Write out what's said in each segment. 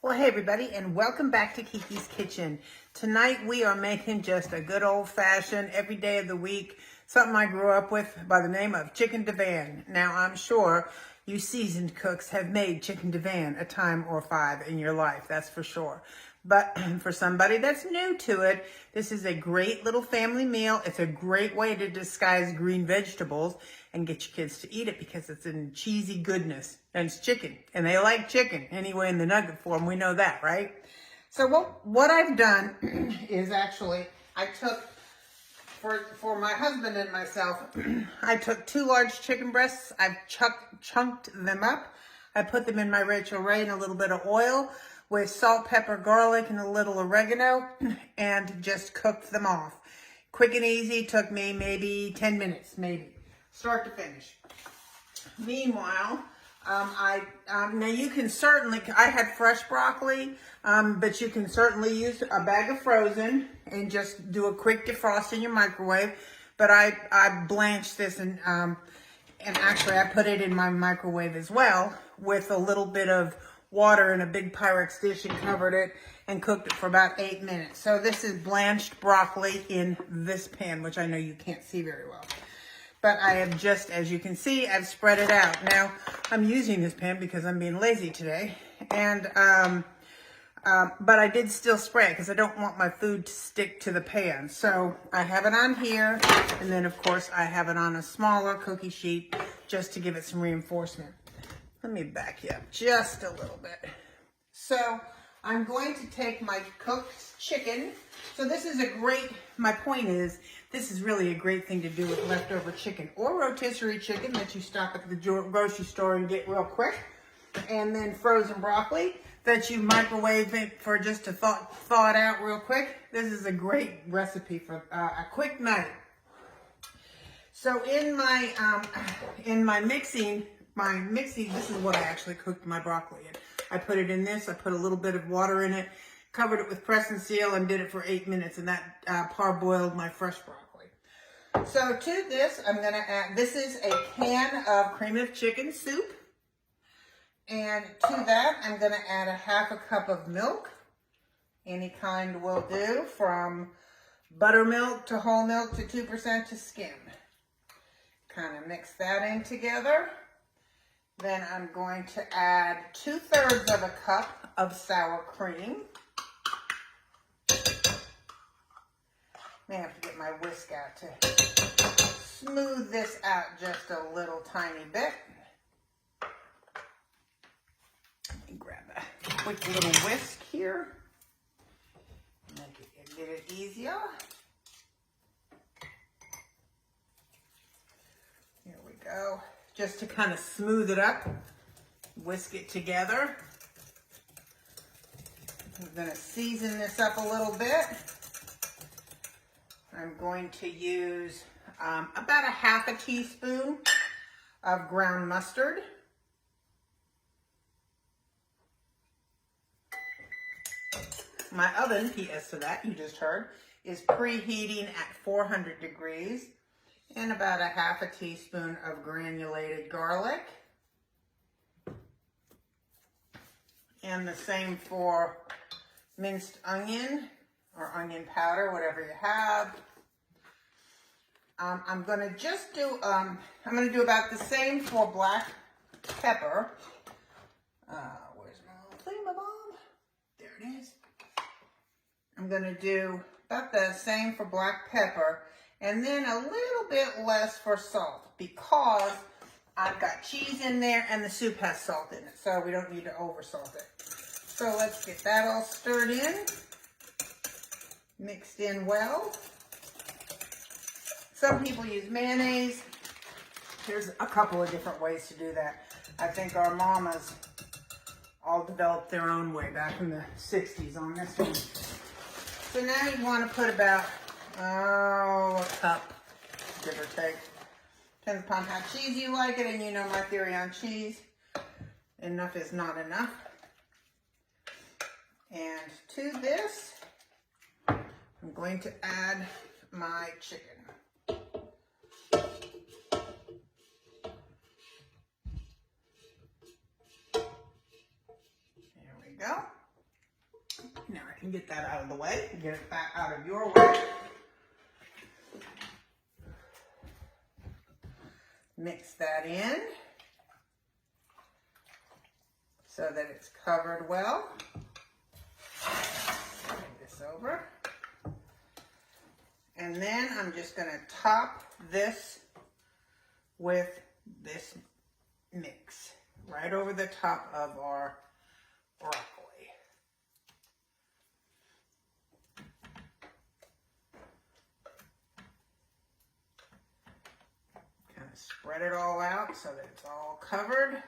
Well, hey everybody, and welcome back to Kiki's Kitchen. Tonight we are making just a good old-fashioned, every day of the week, something I grew up with by the name of chicken Divan. Now, I'm sure you seasoned cooks have made chicken Divan a time or five in your life, that's for sure. But for somebody that's new to it, this is a great little family meal. It's a great way to disguise green vegetables and get your kids to eat it because it's in cheesy goodness. And it's chicken, and they like chicken anyway in the nugget form. We know that, right? So what I've done is actually I took, for my husband and myself, I took 2 large chicken breasts. I've chunked them up. I put them in my Rachel Ray in a little bit of oil with salt, pepper, garlic, and a little oregano, and just cooked them off. Quick and easy, took me maybe 10 minutes, maybe, start to finish. Meanwhile, now you can certainly, I had fresh broccoli, but you can certainly use a bag of frozen and just do a quick defrost in your microwave. But I blanched this and actually I put it in my microwave as well with a little bit of water in a big Pyrex dish and covered it and cooked it for about 8 minutes. So this is blanched broccoli in this pan, which I know you can't see very well. But I have just, as you can see, I've spread it out. Now, I'm using this pan because I'm being lazy today. And, but I did still spread because I don't want my food to stick to the pan. So I have it on here. And then, of course, I have it on a smaller cookie sheet just to give it some reinforcement. Let me back you up just a little bit. So I'm going to take my cooked chicken. So this is a great, my point is, this is really a great thing to do with leftover chicken or rotisserie chicken that you stop at the grocery store and get real quick. And then frozen broccoli that you microwave it for just to thaw it out real quick. This is a great recipe for a quick night. So in my mixing, this is what I actually cooked my broccoli in. I put it in this, I put a little bit of water in it, covered it with press and seal, and did it for 8 minutes, and that parboiled my fresh broccoli. So to this, I'm gonna add, this is a can of cream of chicken soup, and to that, I'm gonna add a 1/2 cup of milk. Any kind will do, from buttermilk to whole milk to 2% to skim. Kind of mix that in together. Then I'm going to add 2/3 of a cup of sour cream. May have to get my whisk out to smooth this out just a little tiny bit. Let me grab a quick little whisk here. Make it easier. Here we go. Just to kind of smooth it up, whisk it together. I'm going to season this up a little bit. I'm going to use about a 1/2 teaspoon of ground mustard. My oven, PS to that, you just heard, is preheating at 400 degrees. And about a 1/2 teaspoon of granulated garlic. And the same for minced onion or onion powder, whatever you have. I'm gonna just do, I'm gonna do about the same for black pepper. Where's my little thingamabob? There it is. I'm gonna do about the same for black pepper. And then a little bit less for salt because I've got cheese in there and the soup has salt in it. So we don't need to over salt it. So let's get that all stirred in. Mixed in well. Some people use mayonnaise. There's a couple of different ways to do that. I think our mamas all developed their own way back in the 60s on this one. So now you want to put about a cup, give or take. Depends upon how cheesy you like it, and you know my theory on cheese. Enough is not enough. And to this, I'm going to add my chicken. There we go. Now I can get that out of the way, get it back out of your way. Mix that in so that it's covered well. Bring this over. And then I'm just going to top this with this mix right over the top of our broccoli. Kind of spread it all out so that it's all covered.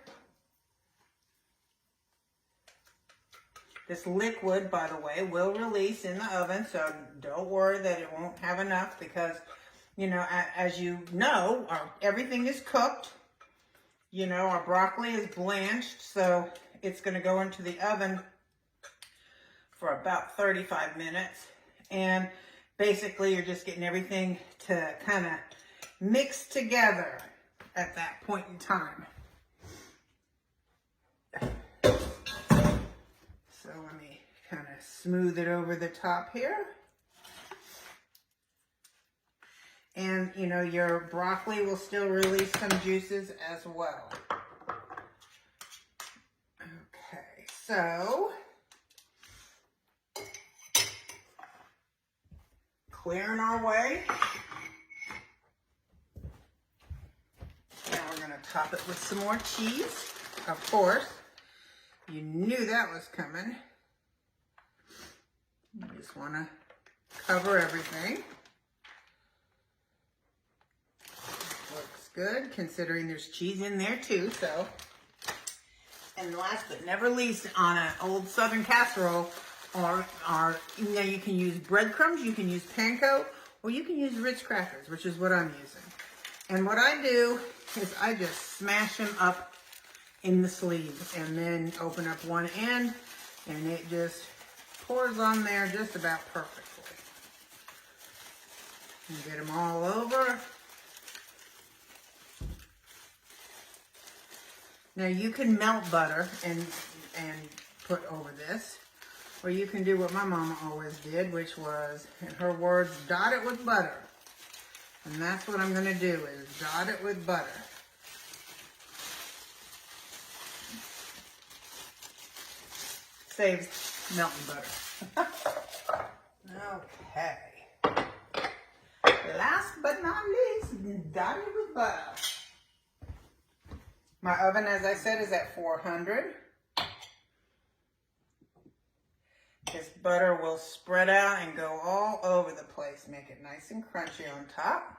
This liquid, by the way, will release in the oven, so don't worry that it won't have enough because, you know, as you know, everything is cooked. You know, our broccoli is blanched, so it's going to go into the oven for about 35 minutes. And basically, you're just getting everything to kind of mix together at that point in time. So let me kind of smooth it over the top here. And, you know, your broccoli will still release some juices as well. Okay, so clearing our way. Now we're going to top it with some more cheese, of course. You knew that was coming. You just want to cover everything. Looks good, considering there's cheese in there too, so. And last but never least, on an old Southern casserole, or you know, you can use breadcrumbs, you can use panko, or you can use Ritz crackers, which is what I'm using. And what I do is I just smash them up in the sleeve and then open up one end and it just pours on there just about perfectly. And get them all over. Now you can melt butter and put over this, or you can do what my mama always did, which was, in her words, dot it with butter. And that's what I'm going to do, is dot it with butter. Saves melting butter. Okay. Last but not least, dot it with butter. My oven, as I said, is at 400. This butter will spread out and go all over the place. Make it nice and crunchy on top.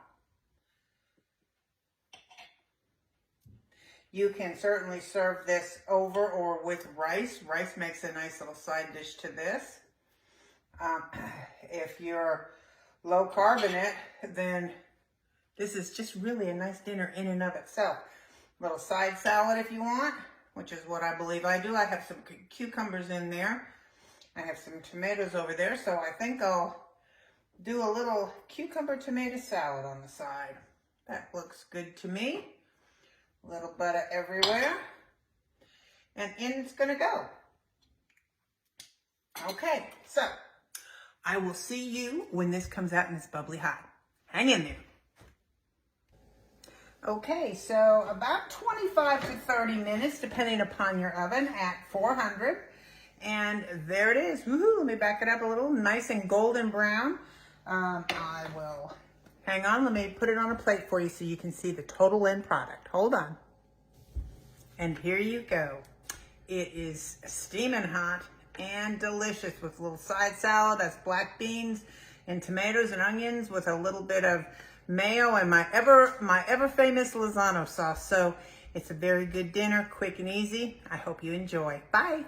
You can certainly serve this over or with rice. Rice makes a nice little side dish to this. If you're low carb in it, then this is just really a nice dinner in and of itself. Little side salad if you want, which is what I believe I do. I have some cucumbers in there. I have some tomatoes over there, so I think I'll do a little cucumber tomato salad on the side. That looks good to me. A little butter everywhere. And in it's gonna go. Okay, so I will see you when this comes out and it's bubbly hot. Hang in there. Okay, so about 25 to 30 minutes, depending upon your oven, at 400. And there it is. Woohoo! Let me back it up a little. Nice and golden brown. I will, hang on, let me put it on a plate for you so you can see the total end product. Hold on. And here you go. It is steaming hot and delicious with a little side salad. That's black beans and tomatoes and onions with a little bit of mayo and my ever famous Lozano sauce. So it's a very good dinner, quick and easy. I hope you enjoy. Bye.